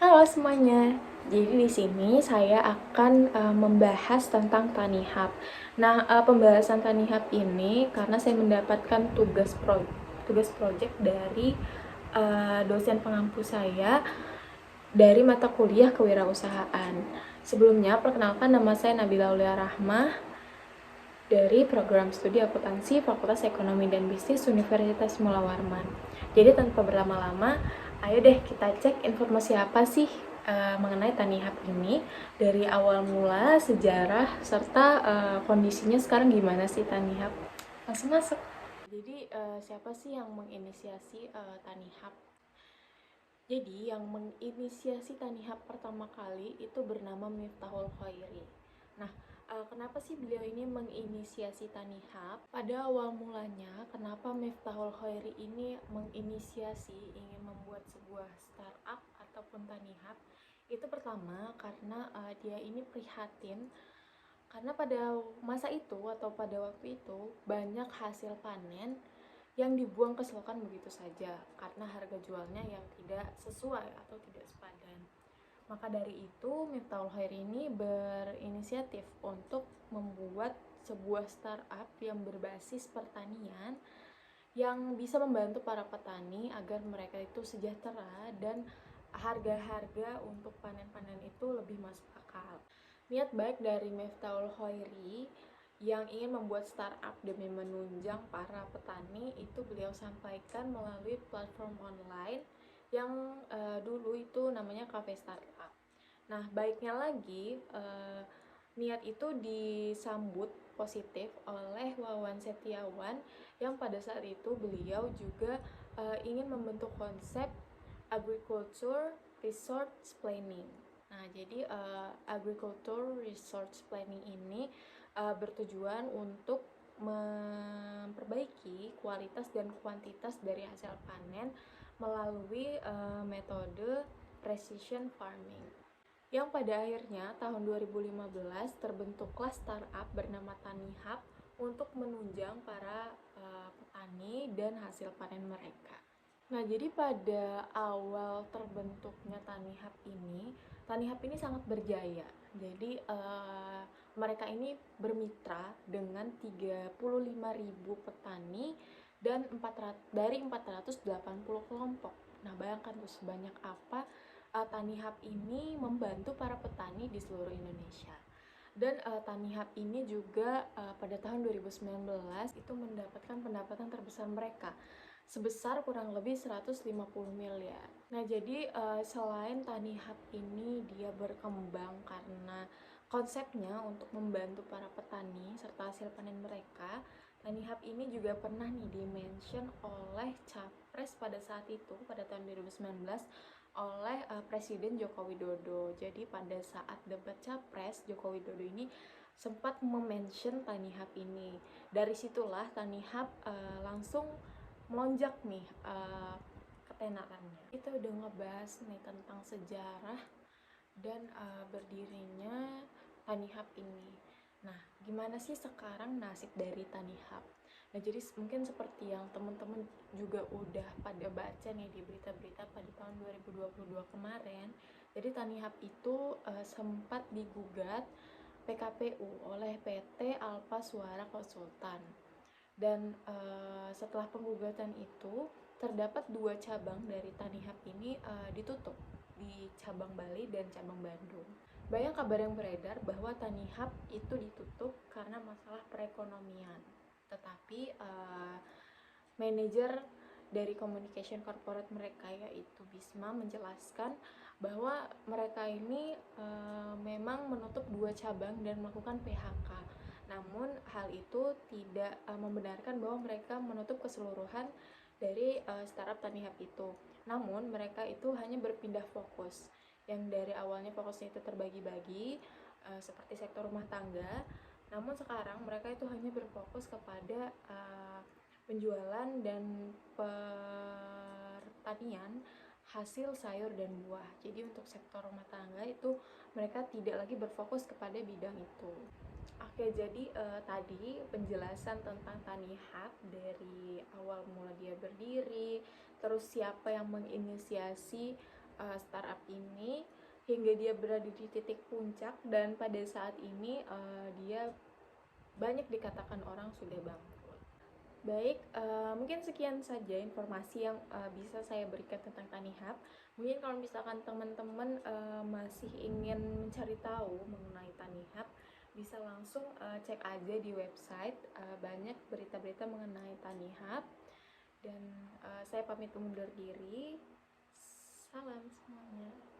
Halo semuanya. Jadi di sini saya akan membahas tentang Tanihub. Nah, pembahasan Tanihub ini karena saya mendapatkan tugas project dari dosen pengampu saya dari mata kuliah kewirausahaan. Sebelumnya, perkenalkan nama saya Nabila Aulia Rahmah dari program studi akuntansi Fakultas Ekonomi dan Bisnis Universitas Mula Warman. Jadi tanpa berlama-lama, ayo deh kita cek informasi apa sih mengenai Tanihub ini dari awal mula, sejarah, serta kondisinya sekarang gimana sih Tanihub. Langsung masuk. Jadi siapa sih yang menginisiasi Tanihub? Jadi yang menginisiasi Tanihub pertama kali itu bernama Miftahul Khairi. Nah, kenapa sih beliau ini menginisiasi Tanihub? Pada awal mulanya, kenapa Miftahul Khairi ini menginisiasi ingin membuat sebuah startup ataupun Tanihub? Itu pertama karena dia ini prihatin karena pada masa itu atau pada waktu itu banyak hasil panen yang dibuang ke selokan begitu saja karena harga jualnya yang tidak sesuai atau tidak sepadan. Maka dari itu, Miftahul Khairi ini berinisiatif untuk membuat sebuah startup yang berbasis pertanian yang bisa membantu para petani agar mereka itu sejahtera dan harga-harga untuk panen-panen itu lebih masuk akal. Niat baik dari Miftahul Khairi yang ingin membuat startup demi menunjang para petani itu beliau sampaikan melalui platform online yang dulu itu namanya Cafe Startup. Nah, baiknya lagi, niat itu disambut positif oleh Wawan Setiawan yang pada saat itu beliau juga ingin membentuk konsep agriculture resource planning. Nah, jadi agriculture resource planning ini bertujuan untuk memperbaiki kualitas dan kuantitas dari hasil panen melalui metode precision farming. Yang pada akhirnya tahun 2015 terbentuklah startup bernama Tanihub untuk menunjang para petani dan hasil panen mereka. Nah, jadi pada awal terbentuknya Tanihub ini sangat berjaya. Jadi mereka ini bermitra dengan 35.000 petani dan dari 480 kelompok. Nah, bayangkan tuh sebanyak apa Tanihub ini membantu para petani di seluruh Indonesia. Dan Tanihub ini juga pada tahun 2019 itu mendapatkan pendapatan terbesar mereka sebesar kurang lebih 150 miliar. Nah, jadi selain Tanihub ini dia berkembang karena konsepnya untuk membantu para petani serta hasil panen mereka, Tanihub ini juga pernah nih dimention oleh Capres pada saat itu pada tahun 2019 oleh Presiden Joko Widodo. Jadi pada saat debat Capres, Joko Widodo ini sempat memention Tanihub ini. Dari situlah Tanihub langsung melonjak nih ketenarannya. Kita udah ngebahas nih tentang sejarah dan berdirinya Tanihub ini. Nah, gimana sih sekarang nasib dari Tanihub? Nah, jadi mungkin seperti yang teman-teman juga udah pada baca nih di berita-berita pada tahun 2022 kemarin. Jadi Tanihub itu sempat digugat PKPU oleh PT Alfa Suara Konsultan. Dan setelah penggugatan itu terdapat 2 cabang dari Tanihub ini ditutup di cabang Bali dan cabang Bandung. Banyak kabar yang beredar bahwa Tanihub itu ditutup karena masalah perekonomian. Tetapi manajer dari communication corporate mereka yaitu Bisma menjelaskan bahwa mereka ini memang menutup 2 cabang dan melakukan PHK. Namun hal itu tidak membenarkan bahwa mereka menutup keseluruhan dari startup Tanihub itu. Namun mereka itu hanya berpindah fokus. Yang dari awalnya fokusnya itu terbagi-bagi seperti sektor rumah tangga, namun sekarang mereka itu hanya berfokus kepada penjualan dan pertanian hasil sayur dan buah. Jadi untuk sektor rumah tangga itu mereka tidak lagi berfokus kepada bidang itu. Oke, jadi tadi penjelasan tentang Tanihub dari awal mula dia berdiri, terus siapa yang menginisiasi startup ini hingga dia berada di titik puncak, dan pada saat ini dia banyak dikatakan orang sudah bangkrut. Baik, mungkin sekian saja informasi yang bisa saya berikan tentang Tanihub. Mungkin kalau misalkan teman-teman masih ingin mencari tahu mengenai Tanihub, bisa langsung cek aja di website, banyak berita-berita mengenai Tanihub. Dan saya pamit undur diri. Salam semuanya.